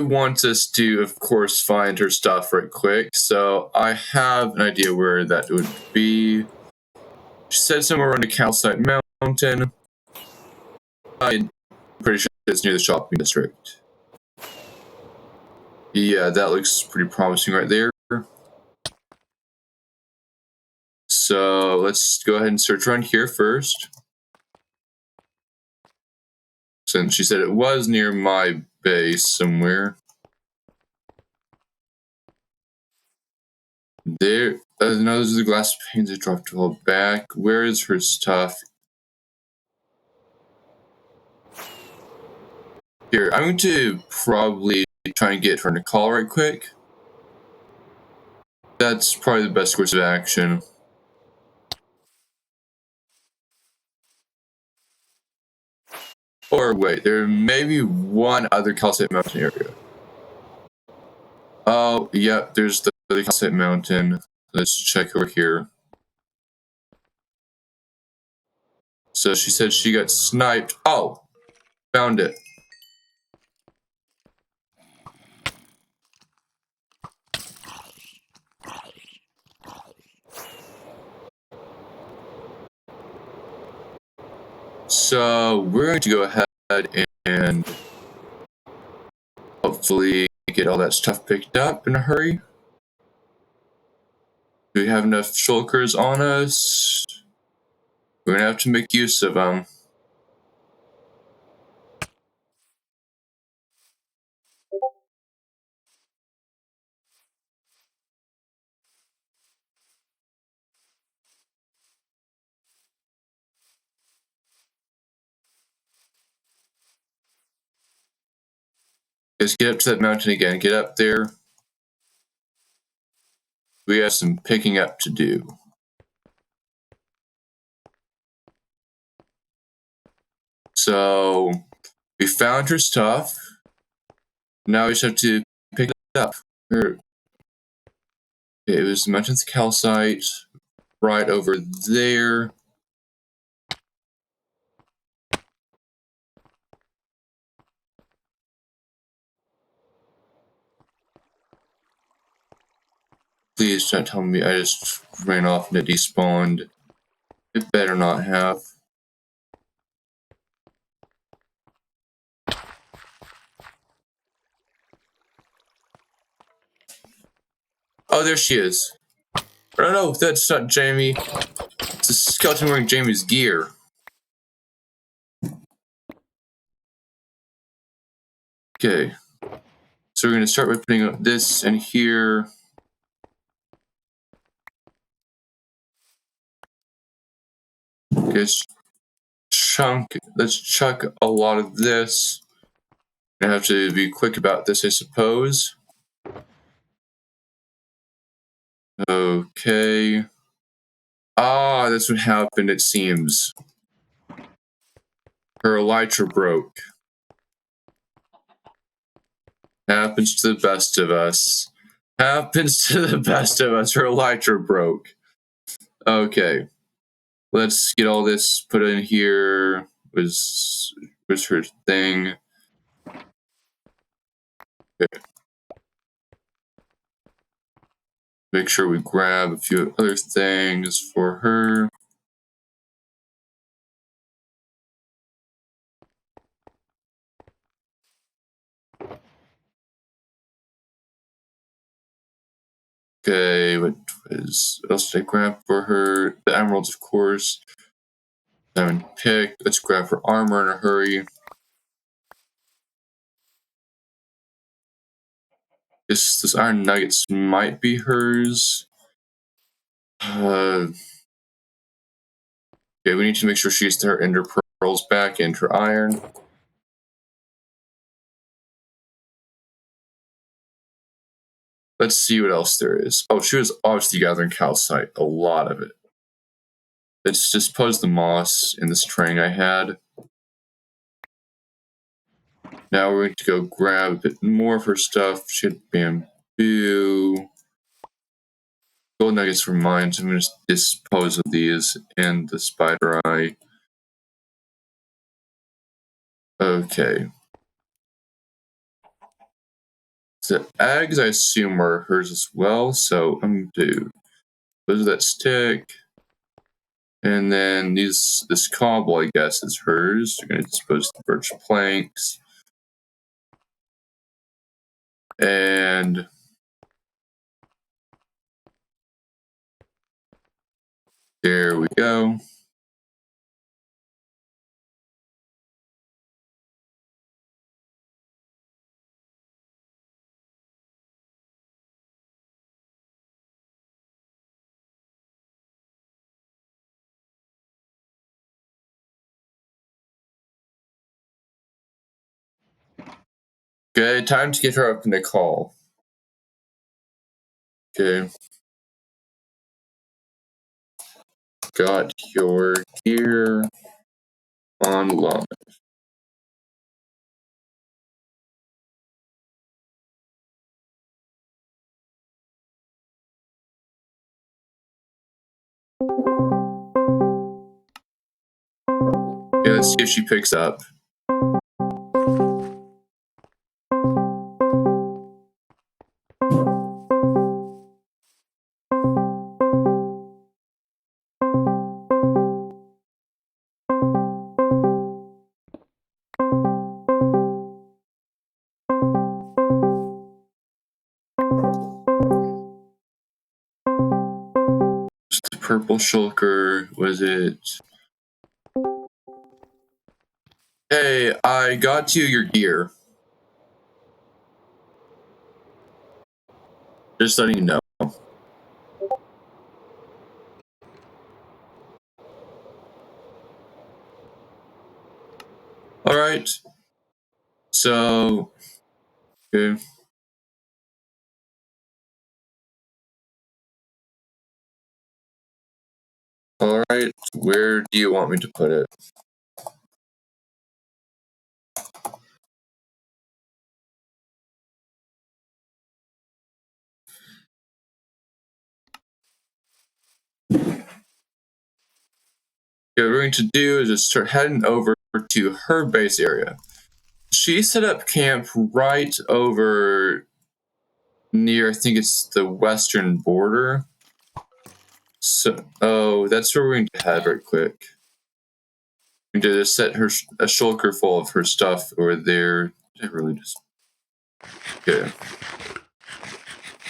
wants us to, of course, find her stuff right quick. So I have an idea where that would be. She said somewhere on the Calcite Mountain. I'm pretty sure it's near the shopping district. Yeah, that looks pretty promising right there. So let's go ahead and search around here first. Since she said it was near my base somewhere. There, no, those are the glass panes I dropped all back. Where is her stuff? Here, I'm going to probably try and get her in a call right quick. That's probably the best course of action. Or wait, there may be one other calcite mountain area. Oh, yeah, there's the other calcite mountain. Let's check over here. So she said she got sniped. Oh, found it. So we're going to go ahead and hopefully get all that stuff picked up in a hurry. Do we have enough shulkers on us? We're going to have to make use of them. Let's get up to that mountain again. Get up there. We have some picking up to do. So we found her stuff. Now we just have to pick it up. It was the mountain's calcite right over there. Please don't tell me I just ran off and it despawned. It better not have. Oh, there she is. Oh no, that's not Jamie. It's a skeleton wearing Jamie's gear. Okay. So we're going to start by putting up this in here. Let's chuck a lot of this. I have to be quick about this, I suppose. Okay. Ah, that's what happened, it seems. Her elytra broke. Happens to the best of us. Happens to the best of us. Her elytra broke. Okay. Let's get all this put in here. Was her thing. Okay. Make sure we grab a few other things for her. Okay, what else did I grab for her? The emeralds, of course. Diamond pick. Let's grab her armor in a hurry. This iron nuggets might be hers. Okay, we need to make sure she gets her ender pearls back and her iron. Let's see what else there is. Oh, she was obviously gathering calcite, a lot of it. Let's just pose the moss in the string I had. Now we're going to go grab a bit more of her stuff. She had bamboo. Gold nuggets for mine, so I'm going to dispose of these and the spider eye. Okay. The eggs, I assume, are hers as well, so I'm gonna do those that stick. And then this cobble, I guess, is hers. We're gonna dispose the birch planks. And there we go. Okay, time to get her up in the call. Okay. Got your gear online. Okay, let's see if she picks up. Just the purple shulker, was it? Hey, I got you your gear. Just letting you know. Alright. So, okay. Alright, where do you want me to put it? What we're going to do is just start heading over to her base area. She set up camp right over near, I think it's the western border. So, oh, that's where we're going to head right quick. We're going to just set her a shulker full of her stuff over there. I really just. Okay.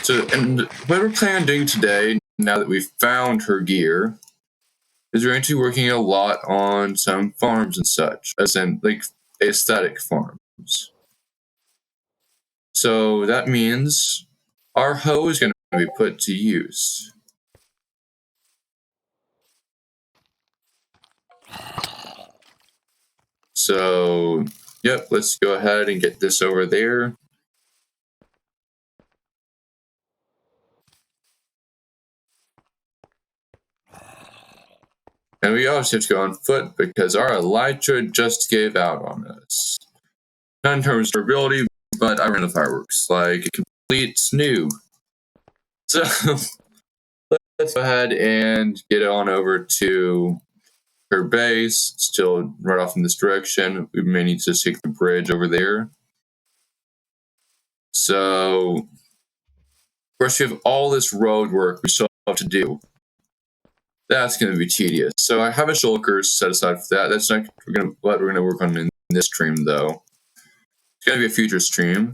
So, and what we're planning on doing today, now that we've found her gear, is we're going to be working a lot on some farms and such, as in, like, aesthetic farms. So that means our hoe is going to be put to use. So, yep, let's go ahead and get this over there. And we obviously have to go on foot because our elytra just gave out on us. Not in terms of durability, but I ran the fireworks like a complete noob. So let's go ahead and get on over to her base. Still right off in this direction. We may need to take the bridge over there. So, of course, we have all this road work we still have to do. That's going to be tedious. So I have a shulker set aside for that. That's not what we're going to work on in this stream, though. It's going to be a future stream.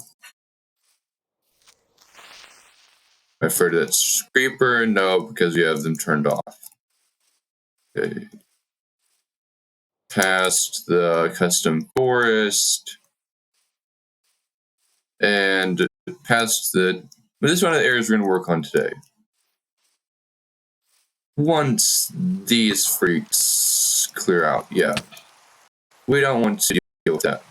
I refer to that creeper. No, because we have them turned off. Okay. Past the custom forest. And past the. This is one of the areas we're going to work on today. Once these freaks clear out, yeah. We don't want to deal with that.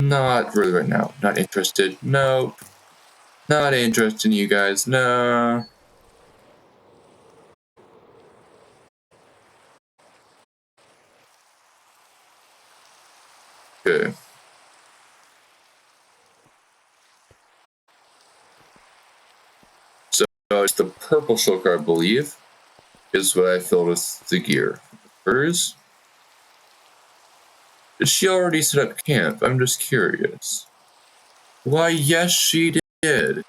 Not really right now. Not interested. Nope. Not interested in you guys. No. Okay. So it's the purple shulker, I believe, is what I filled with the gear. Hers. Did she already set up camp? I'm just curious. Why, yes, she did.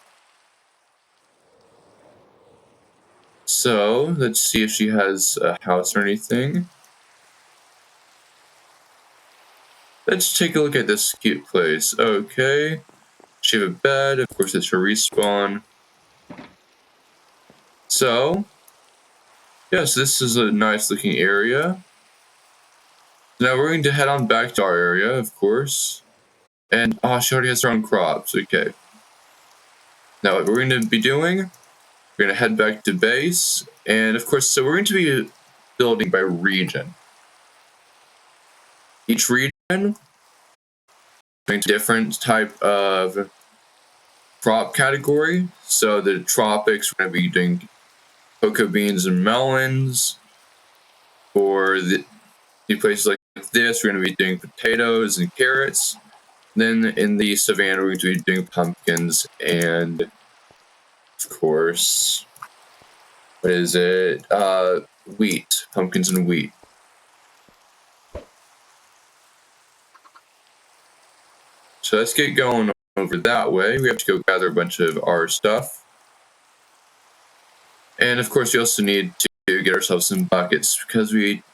So, let's see if she has a house or anything. Let's take a look at this cute place. Okay. She have a bed. Of course, it's her respawn. So, yes, this is a nice looking area. Now we're going to head on back to our area, of course. And, oh, she already has her own crops. Okay. Now what we're going to be doing, we're going to head back to base. And, of course, so we're going to be building by region. Each region a different type of crop category. So the tropics, we're going to be doing cocoa beans and melons. For the places like this, we're going to be doing potatoes and carrots. Then in the savannah, we're going to be doing pumpkins and, of course, what is it? Wheat. Pumpkins and wheat. So let's get going over that way. We have to go gather a bunch of our stuff. And of course, we also need to get ourselves some buckets because we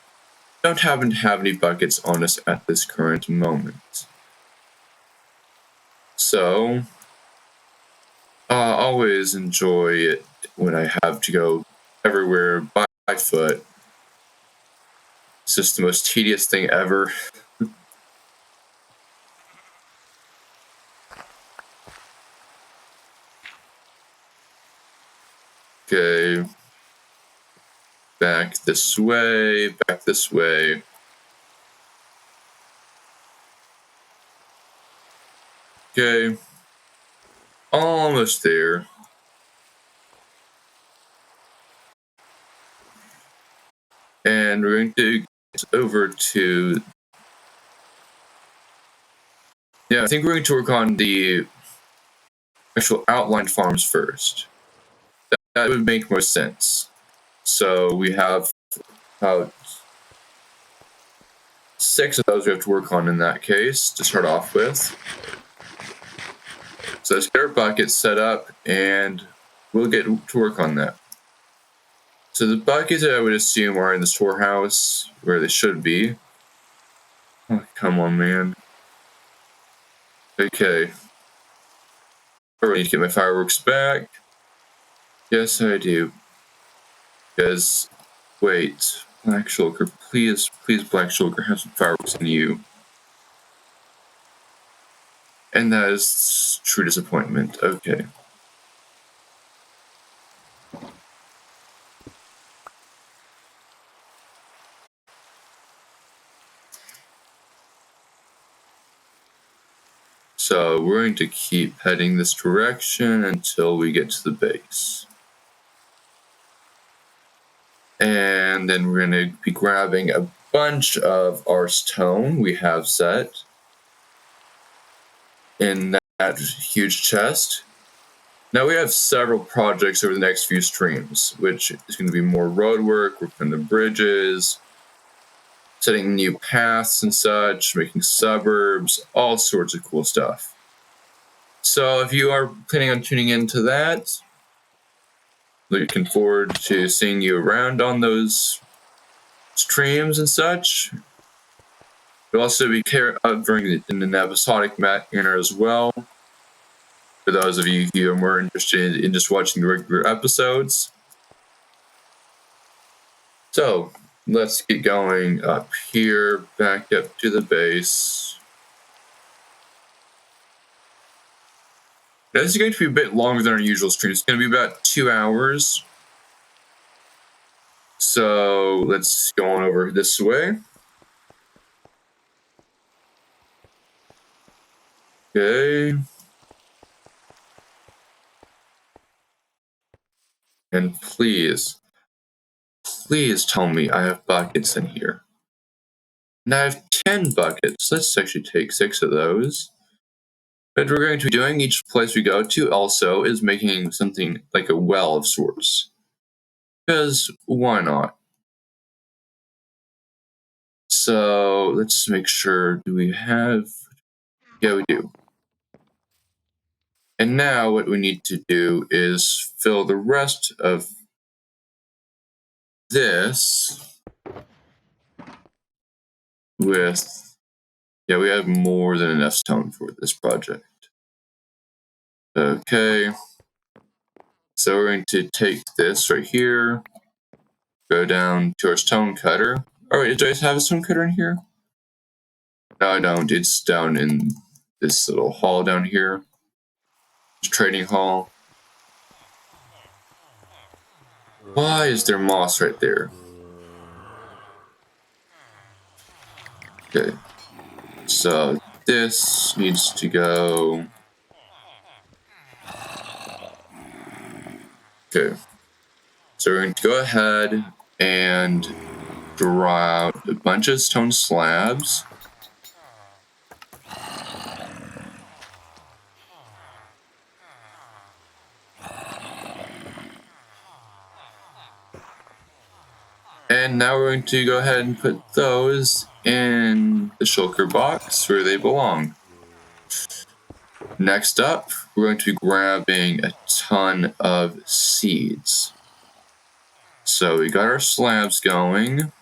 don't happen to have any buckets on us at this current moment. So, always enjoy it when I have to go everywhere by foot. It's just the most tedious thing ever. Okay. Back this way, back this way. Okay. Almost there. And we're going to get over to... Yeah, I think we're going to work on the actual outline farms first. That would make more sense. So we have about 6 of those we have to work on in that case to start off with. So let's get our buckets set up and we'll get to work on that. So the buckets I would assume are in the storehouse where they should be. Oh, come on, man. Okay. I really need to get my fireworks back. Yes, I do. Because, wait, Black Shulker, please, Black Shulker, have some fireworks in you. And that is true disappointment. Okay. So we're going to keep heading this direction until we get to the base. And then we're going to be grabbing a bunch of our stone we have set in that huge chest. Now we have several projects over the next few streams, which is going to be more road work, working on the bridges, setting new paths and such, making suburbs, all sorts of cool stuff. So if you are planning on tuning into that, looking forward to seeing you around on those streams and such. We'll also be covering it in an episodic manner as well. For those of you who are more interested in just watching the regular episodes. So, let's get going up here, back up to the base. Now, this is going to be a bit longer than our usual stream. It's going to be about 2 hours. So, let's go on over this way. Okay. And please tell me I have buckets in here. And I have 10 buckets. Let's actually take 6 of those. What we're going to be doing each place we go to also is making something like a well of sorts. Because why not? So let's make sure, do we have, yeah, we do. And now what we need to do is fill the rest of this with, yeah, we have more than enough stone for this project. Okay. So we're going to take this right here, go down to our stone cutter. All right, do I have a stone cutter in here? No, I don't. It's down in this little hall down here. Trading hall. Why is there moss right there? Okay. So this needs to go. Okay. So we're going to go ahead and draw out a bunch of stone slabs. And now we're going to go ahead and put those in the shulker box where they belong. Next up, we're going to be grabbing a ton of seeds. So we got our slabs going.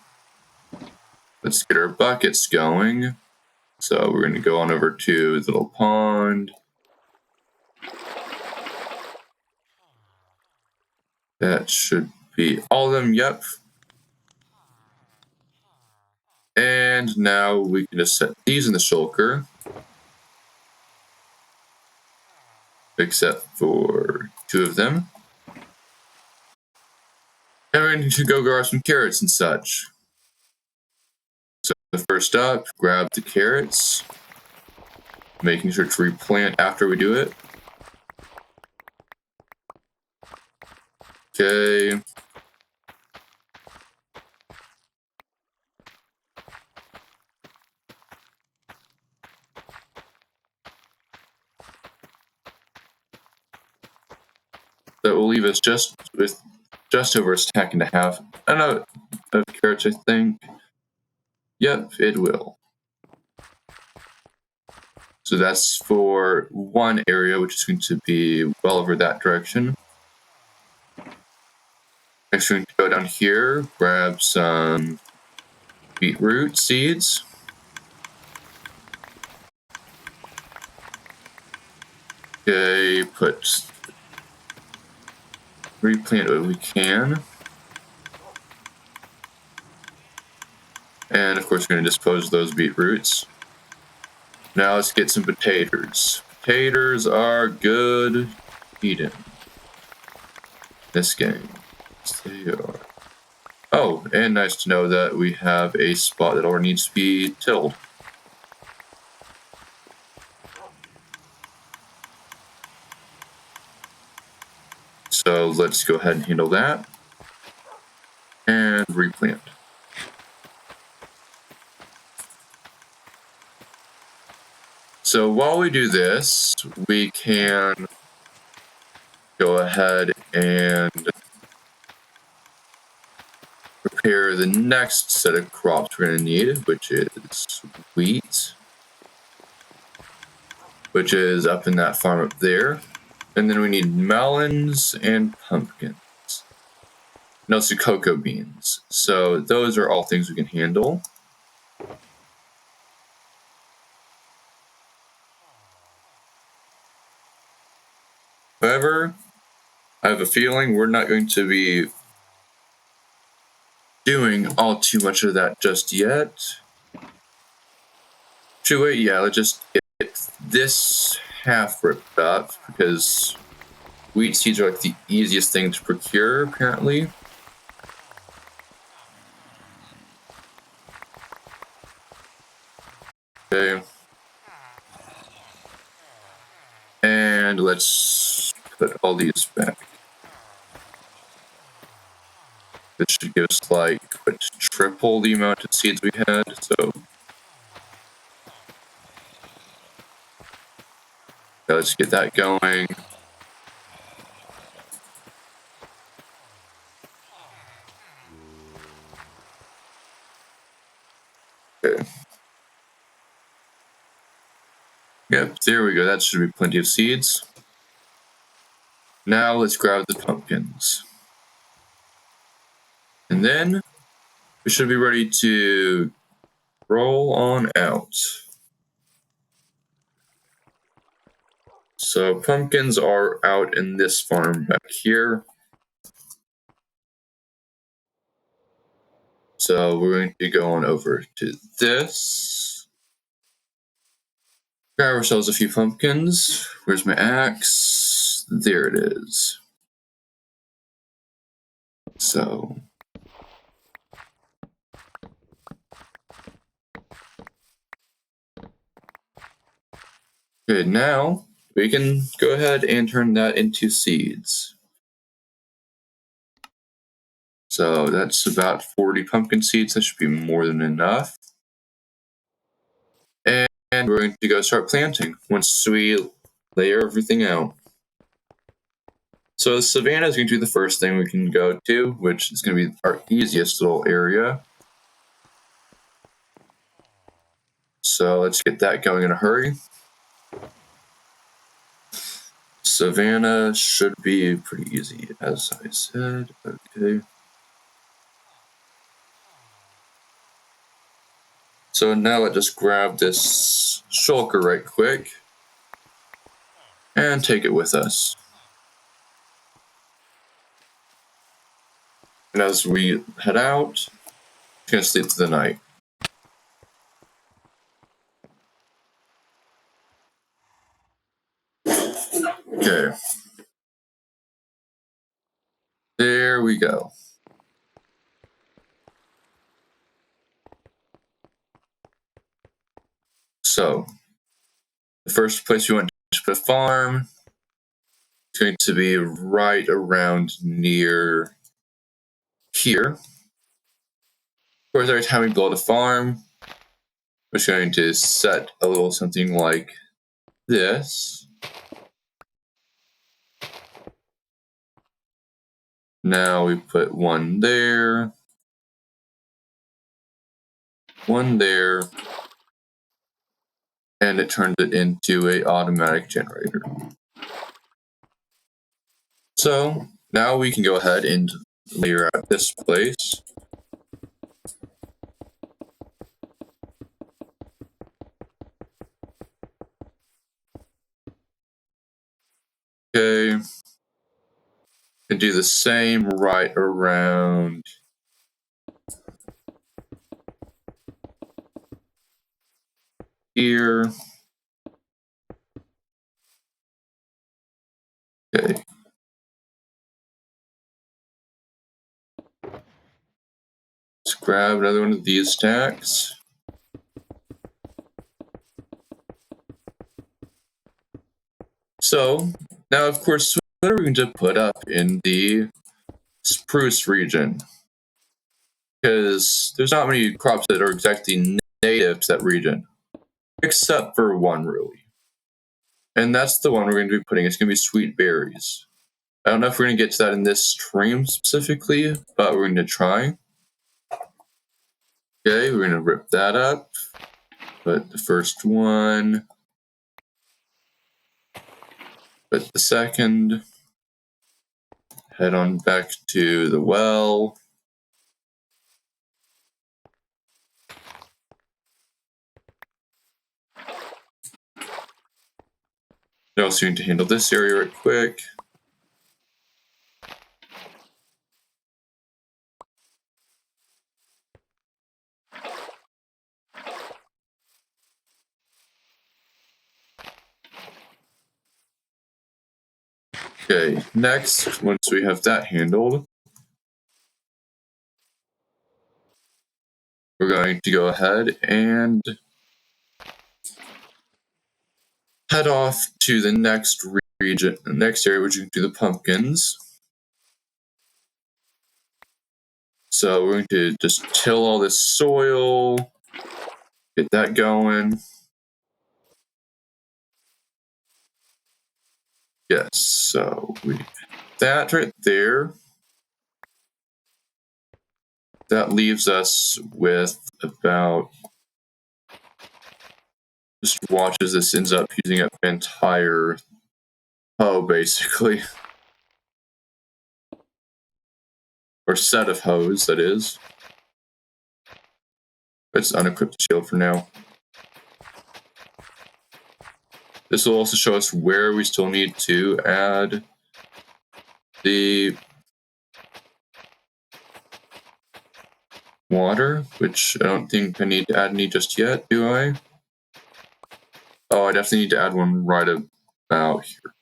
Let's get our buckets going. So we're going to go on over to the little pond. That should be all of them, yep. And now we can just set these in the shulker. Except for 2 of them. And we're going to go grab some carrots and such. So first up, grab the carrots. Making sure to replant after we do it. Okay. That will leave us just over a stack and a half. I don't know, of carrots, I think. Yep, it will. So that's for one area, which is going to be well over that direction. Next, we're going to go down here, grab some beetroot seeds. Okay, replant what we can. And of course, we're going to dispose of those beetroots. Now let's get some potatoes. Potatoes are good eating. This game. Yes, they are. Oh, and nice to know that we have a spot that already needs to be tilled. So let's go ahead and handle that. And replant. So while we do this, we can go ahead and prepare the next set of crops we're going to need, which is wheat, which is up in that farm up there. And then we need melons and pumpkins. And also cocoa beans. So those are all things we can handle. However, I have a feeling we're not going to be doing all too much of that just yet. Should we? Yeah, let's just get this half ripped up because wheat seeds are like the easiest thing to procure, apparently. Okay. And let's put all these back. This should give us like triple the amount of seeds we had, so yeah, let's get that going. Yep, there we go. That should be plenty of seeds. Now let's grab the pumpkins. And then we should be ready to roll on out. So pumpkins are out in this farm back here. So we're going to go on over to this. Grab ourselves a few pumpkins. Where's my axe? There it is. So good, now we can go ahead and turn that into seeds. So that's about 40 pumpkin seeds. That should be more than enough. And we're going to go start planting once we layer everything out. So the savannah is going to be the first thing we can go to, which is going to be our easiest little area. So let's get that going in a hurry. Savannah should be pretty easy, as I said. Okay. So now let's just grab this shulker right quick and take it with us. And as we head out, we're going to sleep through the night. Okay. There we go. So, the first place we want to put a farm is going to be right around near here. Of course, every time we build a farm, we're just going to set a little something like this. Now we put one there, one there, and it turns it into an automatic generator. So now we can go ahead and layer out this place. Okay. And do the same right around here. Okay. Let's grab another one of these stacks. So now, of course, what are we going to put up in the spruce region? Because there's not many crops that are exactly native to that region, except for one, really. And that's the one we're going to be putting. It's going to be sweet berries. I don't know if we're going to get to that in this stream specifically, but we're going to try. Okay, we're going to rip that up. Put the first one. Put the second. Head on back to the well. We're also going to handle this area right quick. Okay, next, once we have that handled, we're going to go ahead and head off to the next region, the next area, which we can do the pumpkins. So we're going to just till all this soil, get that going. Yes, so that right there. That leaves us with about just watch as this ends up using up an entire hoe, basically. Or set of hoes, that is. Let's unequip the shield for now. This will also show us where we still need to add the water, which I don't think I need to add any just yet, do I? Oh, I definitely need to add one right about here.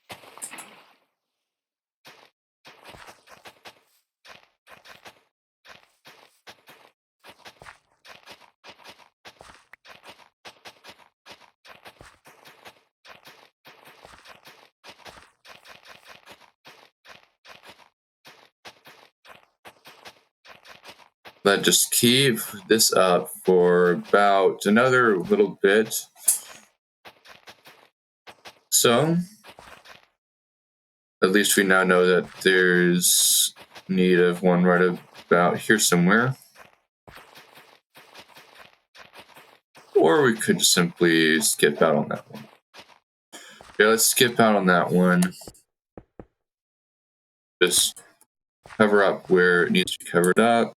Let's just keep this up for about another little bit. So, at least we now know that there's need of one right about here somewhere. Or we could just simply skip out on that one. Yeah, let's skip out on that one. Just cover up where it needs to be covered up.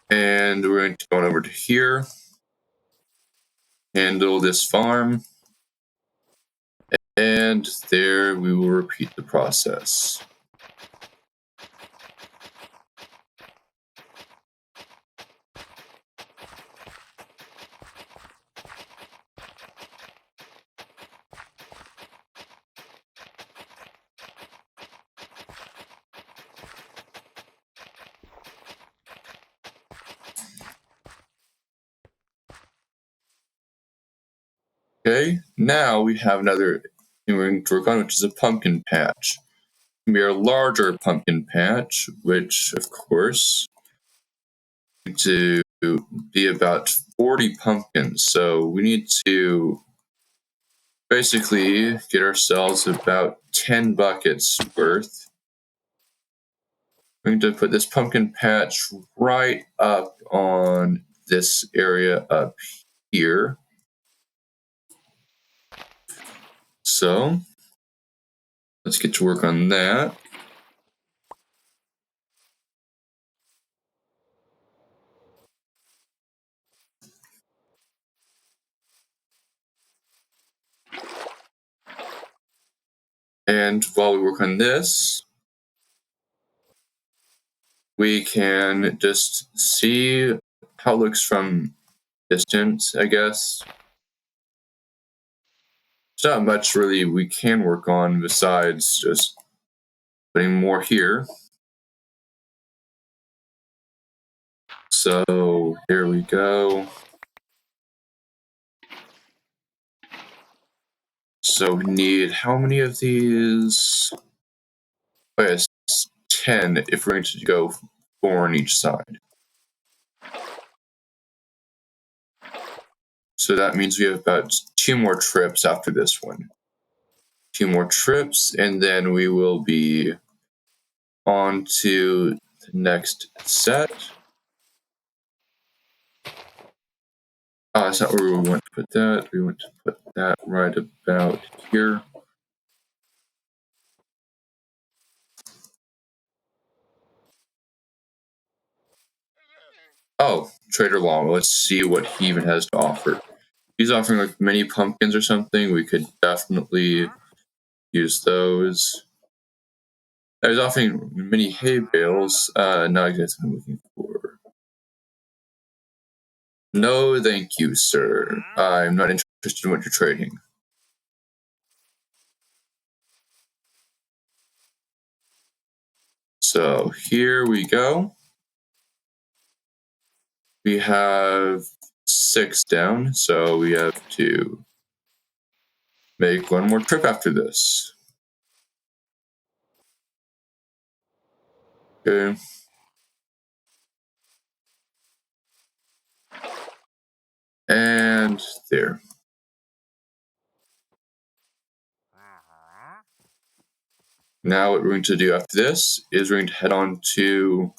And we're going to go on over to here. Handle this farm. And there we will repeat the process. Okay, now we have another thing we're going to work on, which is a pumpkin patch. It's going to be a larger pumpkin patch, which, of course, to be about 40 pumpkins. So we need to basically get ourselves about 10 buckets worth. We're going to put this pumpkin patch right up on this area up here. So let's get to work on that. And while we work on this, we can just see how it looks from distance, I guess. There's not much really we can work on besides just putting more here. So here we go. So we need how many of these? Oh yes, 10 if we're going to go 4 on each side. So that means we have about 2 more trips after this one. 2 more trips, and then we will be on to the next set. That's not where we want to put that. We want to put that right about here. Oh, Trader Long. Let's see what he even has to offer. He's offering like mini pumpkins or something. We could definitely use those. He's offering mini hay bales. Not exactly what I'm looking for. No, thank you, sir. I'm not interested in what you're trading. So here we go. We have 6 down, so we have to make one more trip after this. Okay. And there. Now what we're going to do after this is we're going to head on to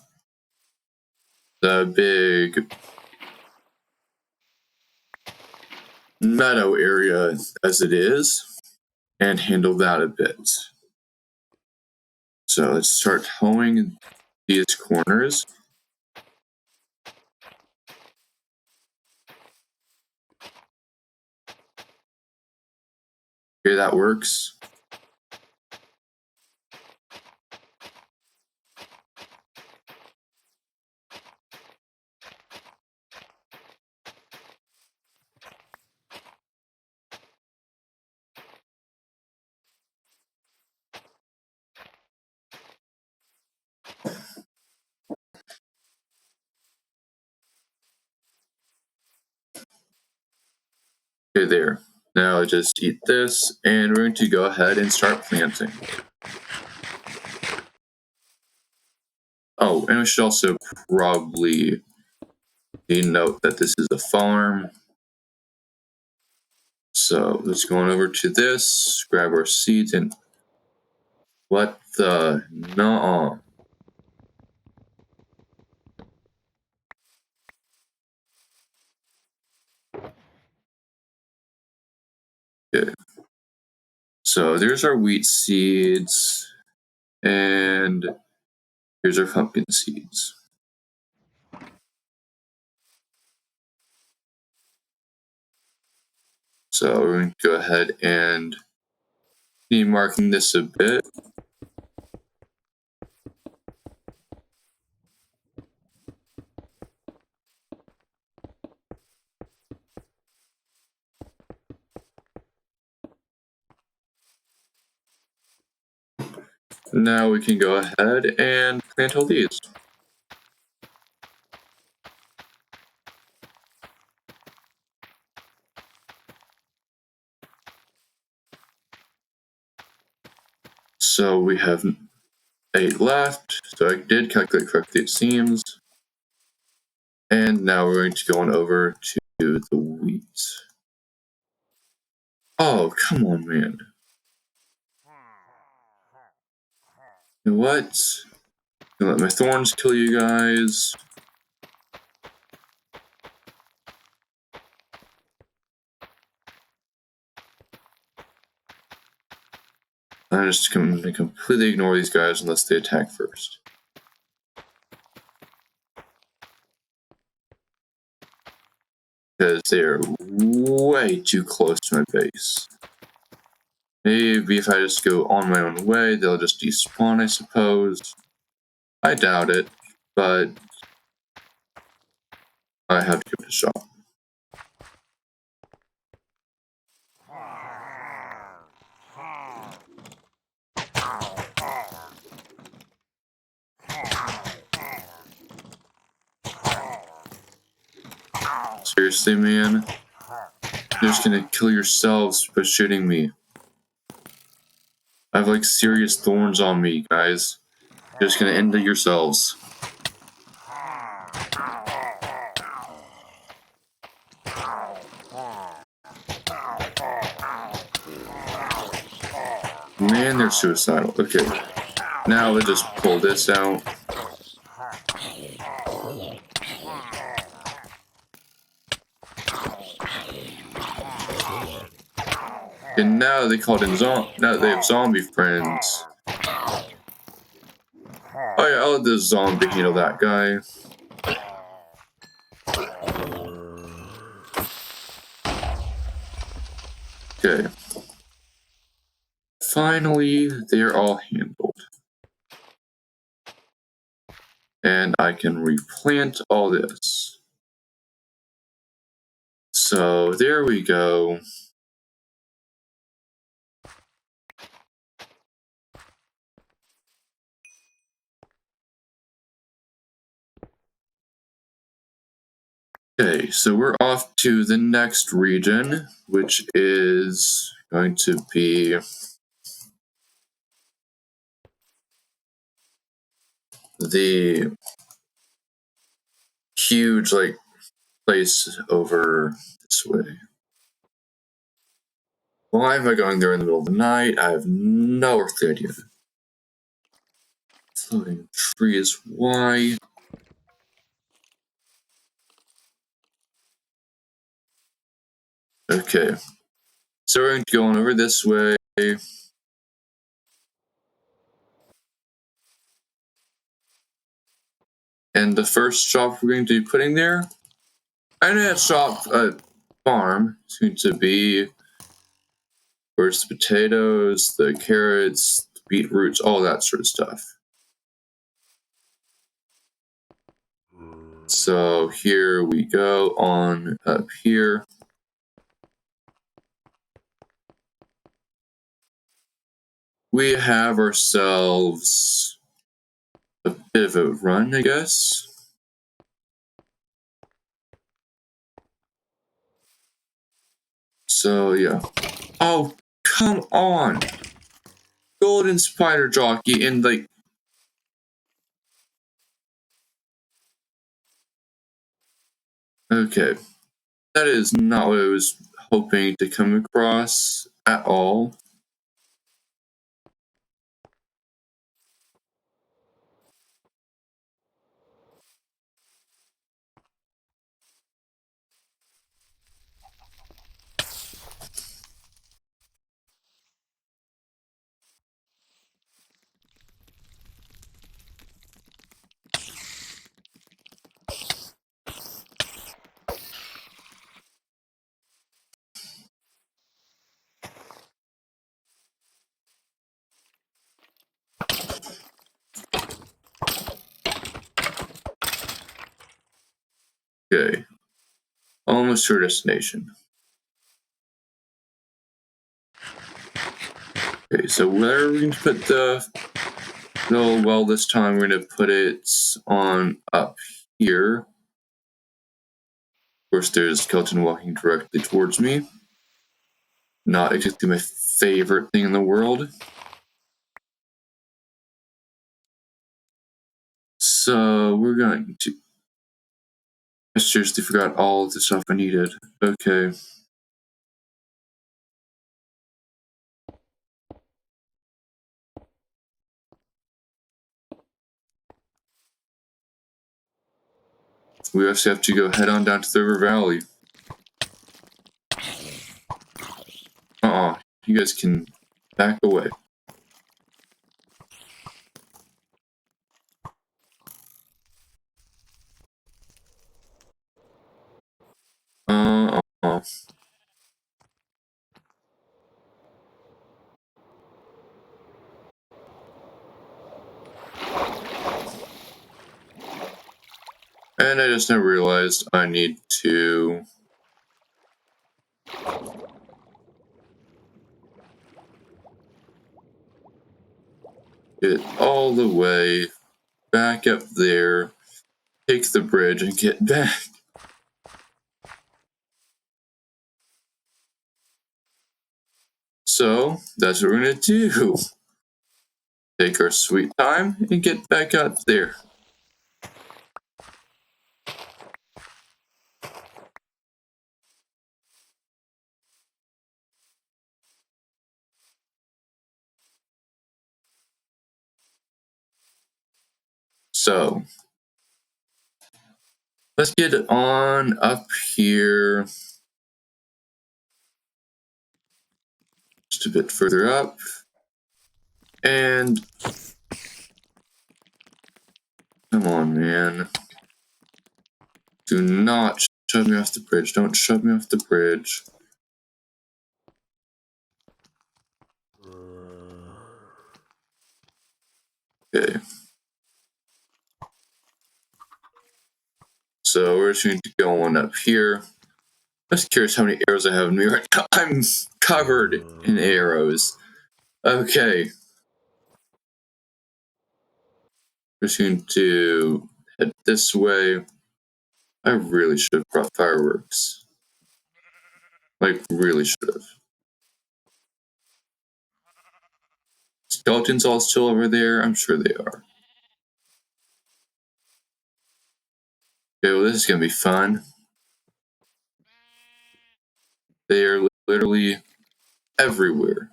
the big meadow area as it is and handle that a bit. So let's start hoeing these corners. Okay, that works. Okay, there. Now just eat this, and we're going to go ahead and start planting. Oh, and we should also probably note that this is a farm. So let's go on over to this, grab our seeds, and what the nuh-uh. Okay. So there's our wheat seeds, and here's our pumpkin seeds. So we're going to go ahead and be marking this a bit. Now we can go ahead and plant all these. So we have 8 left, so I did calculate correctly, it seems. And now we're going to go on over to the wheat. Oh, come on, man. You know what? I'm gonna let my thorns kill you guys. I'm just going to completely ignore these guys unless they attack first. Because they're way too close to my base. Maybe if I just go on my own way, they'll just despawn, I suppose. I doubt it, but I have to give it a shot. Seriously, man? You're just gonna kill yourselves by shooting me. I have like serious thorns on me, guys. You're just gonna end it yourselves. Man, they're suicidal. Okay. Now let's just pull this out. And now they called in now they have zombie friends. Oh yeah, I'll let this zombie handle that guy. Okay. Finally, they're all handled. And I can replant all this. So there we go. Okay, so we're off to the next region, which is going to be the huge, like, place over this way. Why am I going there in the middle of the night? I have no earthly idea. Floating trees, why? Okay. So we're going to go on over this way. And the first shop we're going to be putting there, internet shop farm is going to be where's the potatoes, the carrots, the beetroots, all that sort of stuff. So here we go on up here. We have ourselves a bit of a run, I guess. So yeah. Oh, come on! Golden spider jockey and like. Okay. That is not what I was hoping to come across at all. Okay. Almost to our destination. Okay, so where are we going to put the... No, well, this time we're going to put it on up here. Of course, there's a skeleton walking directly towards me. Not exactly my favorite thing in the world. So we're going to... I seriously forgot all of the stuff I needed. Okay. We also have to go head on down to the river valley. You guys can back away. And I just now realized I need to get all the way back up there, take the bridge, and get back. So that's what we're gonna do. Take our sweet time and get back up there. So let's get on up here. Just a bit further up. And come on, man. Do not shove me off the bridge. Don't shove me off the bridge. Okay. So we're just going to go on up here. I'm just curious how many arrows I have in me right now. I'm covered in arrows. Okay. We're just going to head this way. I really should have brought fireworks. Like, really should have. Skeletons all still over there? I'm sure they are. Okay, well, this is going to be fun. They are literally everywhere.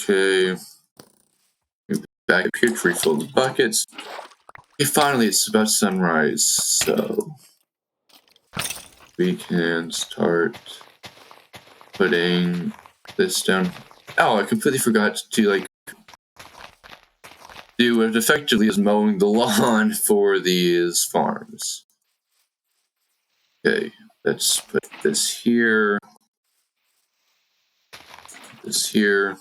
Okay. Back up here to refill the buckets. Okay, finally, it's about sunrise, so we can start putting this down. Oh, I completely forgot to do what effectively is mowing the lawn for these farms. Okay, let's put this here. This here.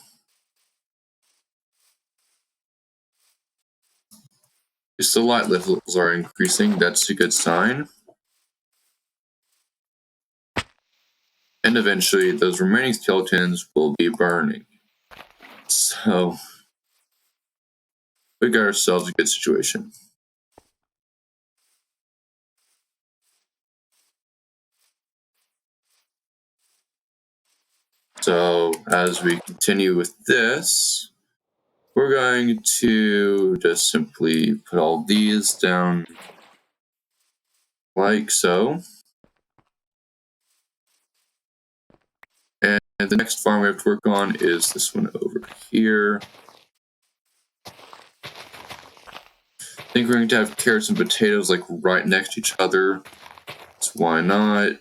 Just the light levels are increasing. That's a good sign. And eventually, those remaining skeletons will be burning. So, we got ourselves a good situation. So, as we continue with this, we're going to just simply put all these down like so. And the next farm we have to work on is this one over here. I think we're going to have carrots and potatoes like right next to each other. So why not?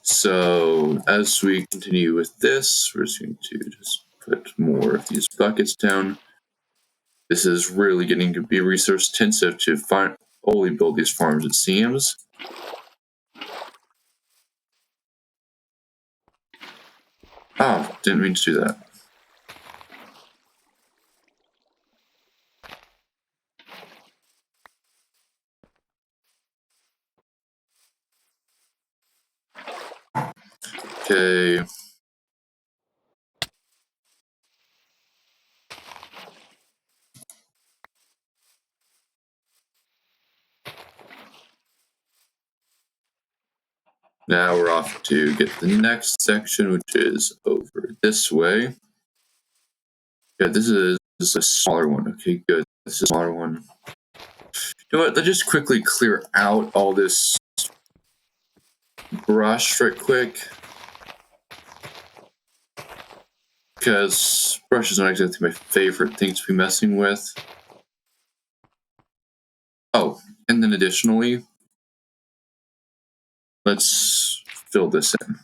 So as we continue with this, we're just going to just put more of these buckets down. This is really getting to be resource intensive to only build these farms, it seems. Oh, didn't mean to do that. Okay. Now we're off to get the next section, which is over this way. Yeah, this is a smaller one. Okay, good. This is a smaller one. You know what? Let's just quickly clear out all this brush right quick. Because brush is not exactly my favorite thing to be messing with. Oh, and then additionally, let's fill this in.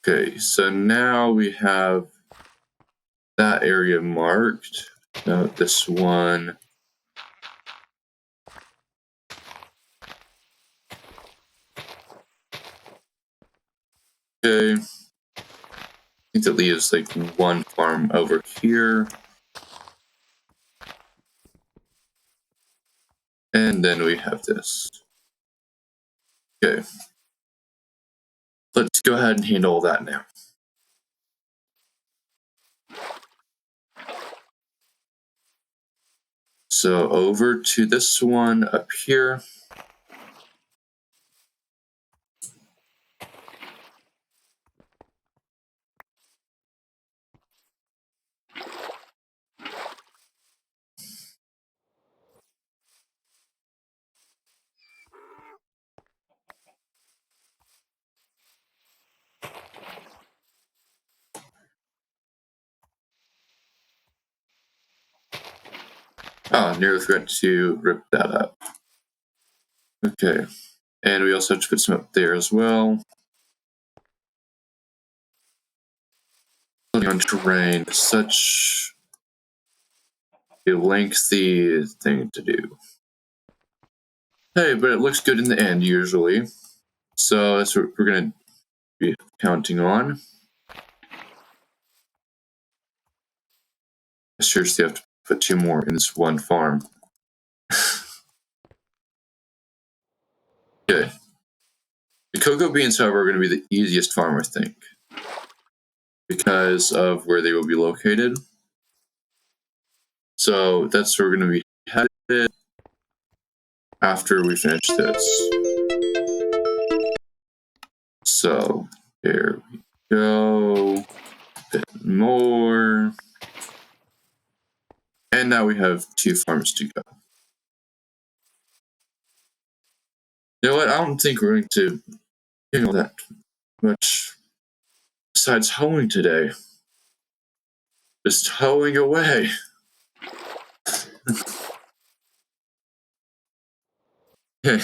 Okay, so now we have that area marked. Now this one. Okay. I think that leaves like one farm over here. And then we have this. Okay. Let's go ahead and handle that now. So over to this one up here. Oh, nearly forgot to rip that up. Okay. And we also have to put some up there as well. On terrain, such a lengthy thing to do. Hey, but it looks good in the end usually. So that's what we're going to be counting on. I seriously have to put 2 more in this one farm. Okay. The cocoa beans, however, are going to be the easiest farm, I think, because of where they will be located. So that's where we're going to be headed after we finish this. So There we go. A bit more. And now we have 2 farms to go. You know what? I don't think we're going to do all that much besides hoeing today. Just hoeing away. Okay.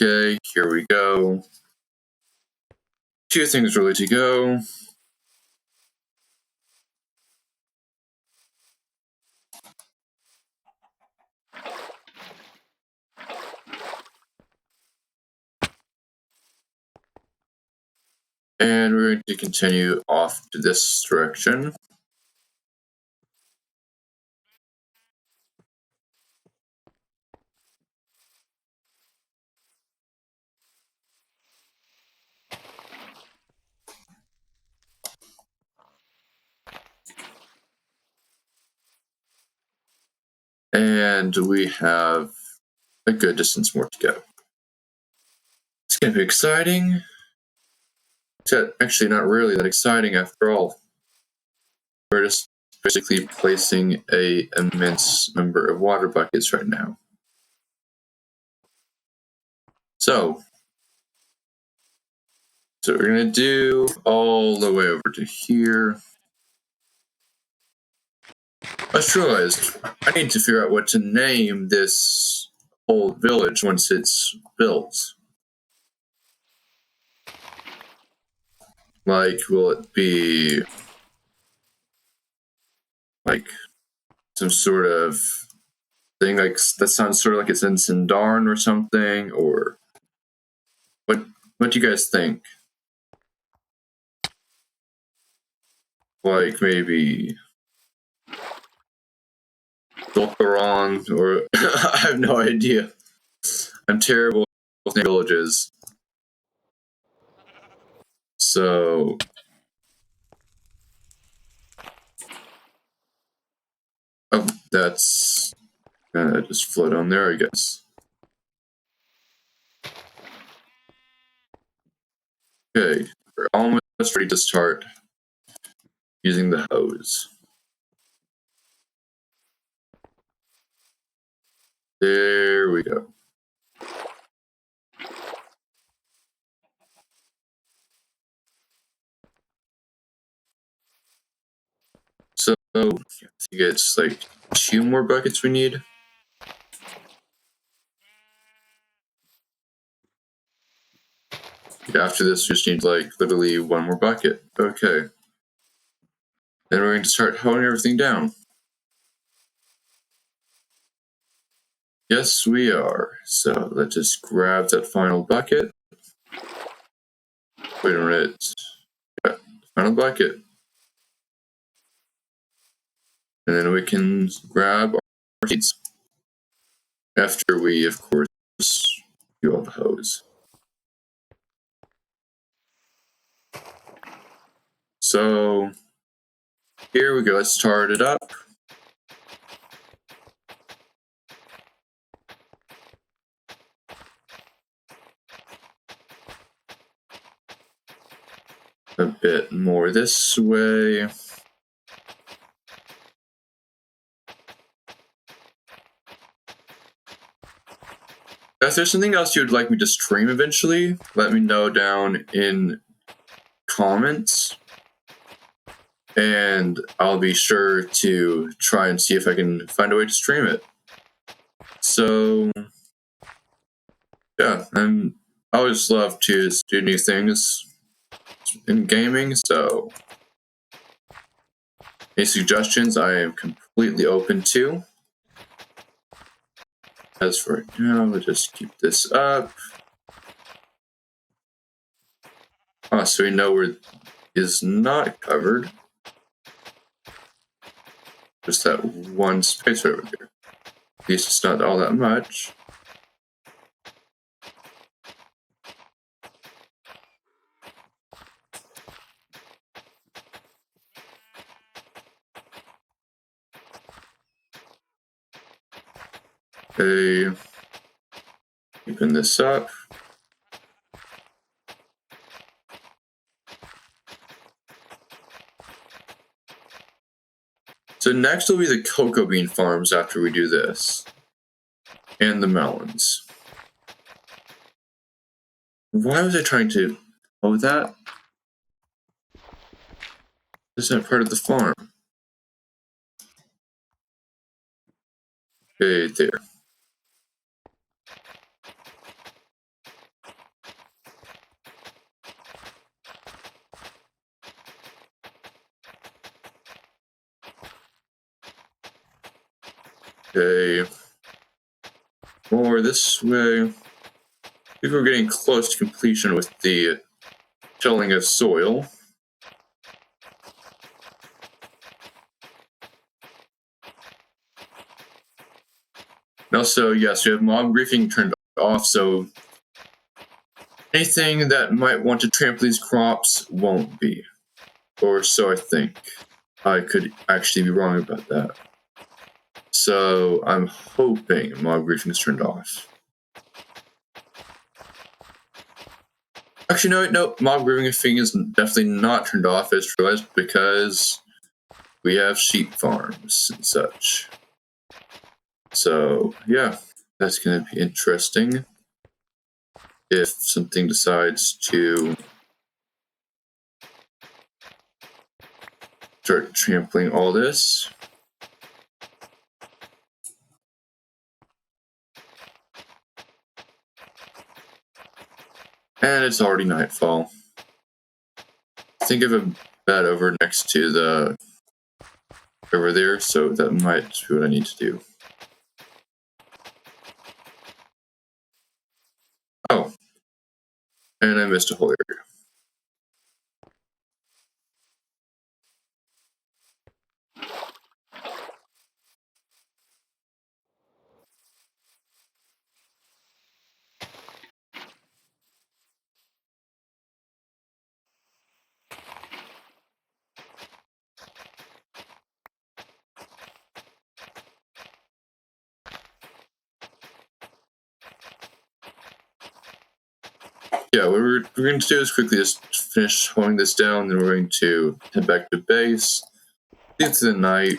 Okay, here we go. 2 things really to go. And we're going to continue off to this direction. And we have a good distance more to go. It's going to be exciting. Except actually not really that exciting after all. We're just basically placing an immense number of water buckets right now. So we're going to do all the way over to here. I just realized I need to figure out what to name this whole village once it's built. Like, will it be like some sort of thing like that sounds sort of like it's in Sindarn or something, or what do you guys think? Like maybe Dolcaron, or I have no idea. I'm terrible with villages. So oh, that's gonna just float on there, I guess. Okay, we're almost ready to start using the hose. There we go. So I think it's like 2 more buckets we need. After this, we just need like literally 1 more bucket. Okay. Then we're going to start hoeing everything down. Yes, we are. So let's just grab that final bucket. Wait a minute. Yeah, final bucket. And then we can grab our seeds. After we, of course, do all the hose. So here we go. Let's start it up. A bit more this way. If there's something else you'd like me to stream eventually, let me know down in comments. And I'll be sure to try and see if I can find a way to stream it. So, yeah, I always love to do new things in gaming, so any suggestions I am completely open to. As for right now, we'll just keep this up. So we know where it is not covered. Just that one space right over there. At least it's not all that much. Okay. Keeping this up. So next will be the cocoa bean farms after we do this. And the melons. Why was I trying to... Oh, that? Isn't part of the farm. Okay, there. Okay. More this way. I think we're getting close to completion with the tilling of soil. And also, yes, we have mob griefing turned off, so anything that might want to trample these crops won't be. Or so I think. I could actually be wrong about that. So I'm hoping mob griefing is turned off. Actually, no, mob griefing is definitely not turned off, as realized, because we have sheep farms and such. So, yeah, that's going to be interesting. If something decides to start trampling all this. And it's already nightfall. Think of a bed over next to the... over there, so that might be what I need to do. Oh. And I missed a whole area. Yeah, what we're going to do is quickly just finish holding this down, then we're going to head back to base, get to the night,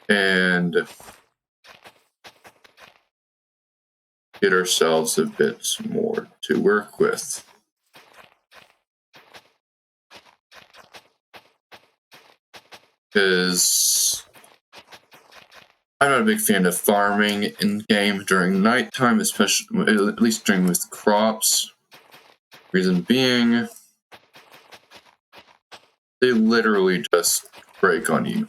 and get ourselves a bit more to work with. Because I'm not a big fan of farming in-game during nighttime, especially, at least during with crops. Reason being, they literally just break on you.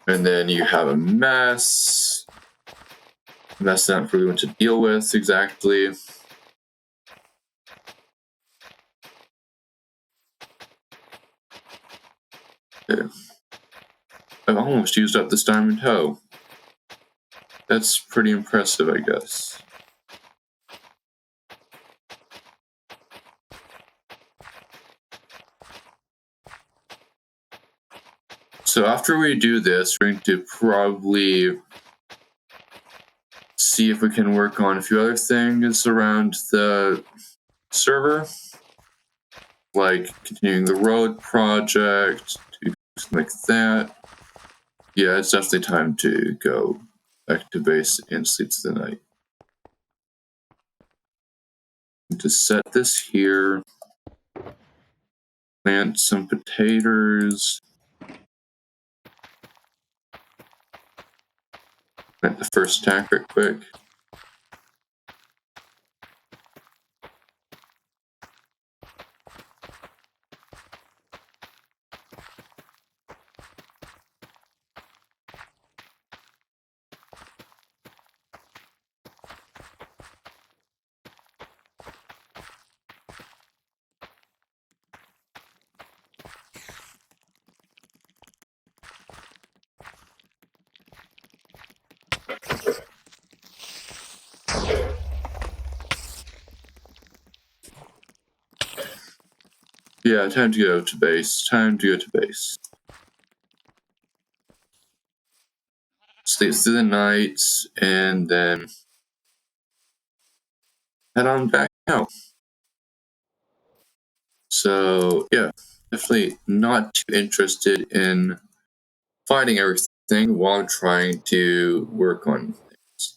And then you have a mess. Mess not really what to deal with exactly. Okay. I've almost used up this diamond hoe. That's pretty impressive, I guess. So after we do this, we're going to probably see if we can work on a few other things around the server, like continuing the road project, something like that. Yeah, it's definitely time to go back to base and sleep through the night. To set this here, plant some potatoes, plant the first stack right quick. Yeah, time to go to base. Time to go to base. sleep through the night, and then head on back out. So yeah, definitely not too interested in finding everything while I'm trying to work on things.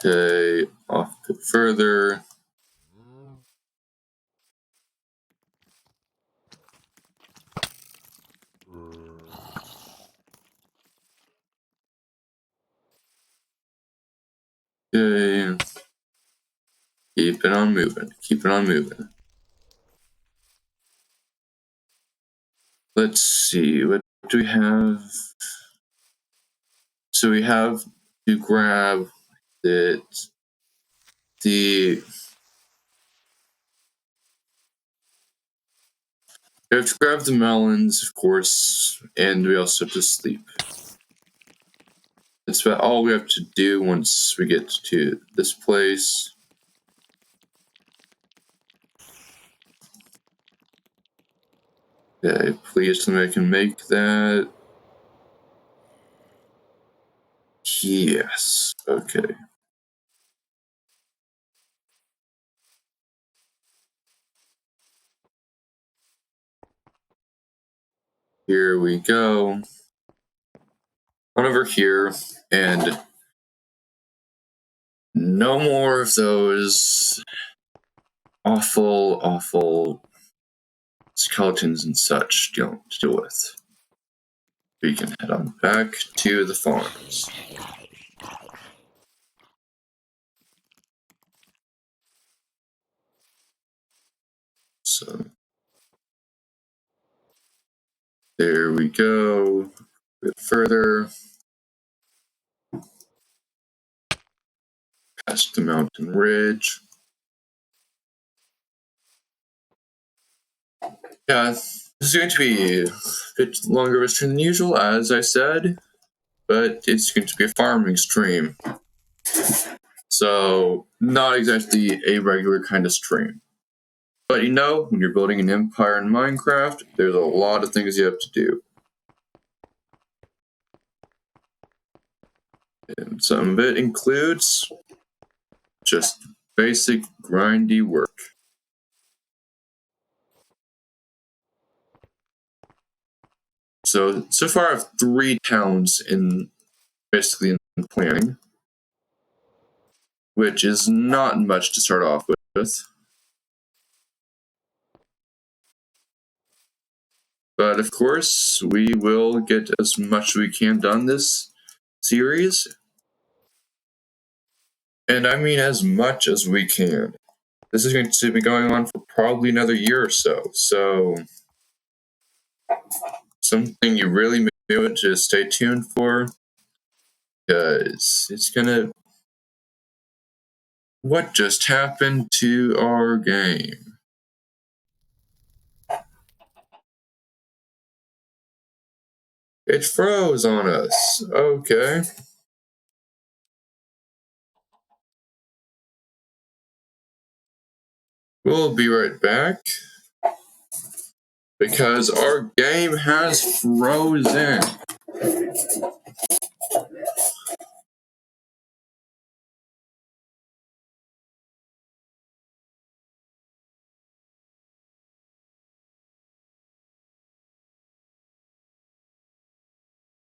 Okay, off a bit further. Okay. Keep it on moving. Keep it on moving. Let's see. What do we have? So we have to grab it. We have to grab the melons, of course, and we also have to sleep. That's about all we have to do once we get to this place. Okay, please tell me I can make that. Yes. Okay. Here we go. On over here, and no more of those awful skeletons and such to deal with. We can head on back to the farms. So there we go. A bit further. Past the mountain ridge. Yeah, this is going to be a bit longer of a stream than usual, as I said, but it's going to be a farming stream. So, not exactly a regular kind of stream. But you know, when you're building an empire in Minecraft, there's a lot of things you have to do. And some of it includes just basic grindy work. So far I have 3 towns basically in planning, which is not much to start off with. But of course, we will get as much as we can done this series. And I mean as much as we can. This is going to be going on for probably another year or so. So, something you really may want to stay tuned for, because it's gonna... What just happened to our game? It froze on us. Okay. We'll be right back, because our game has frozen.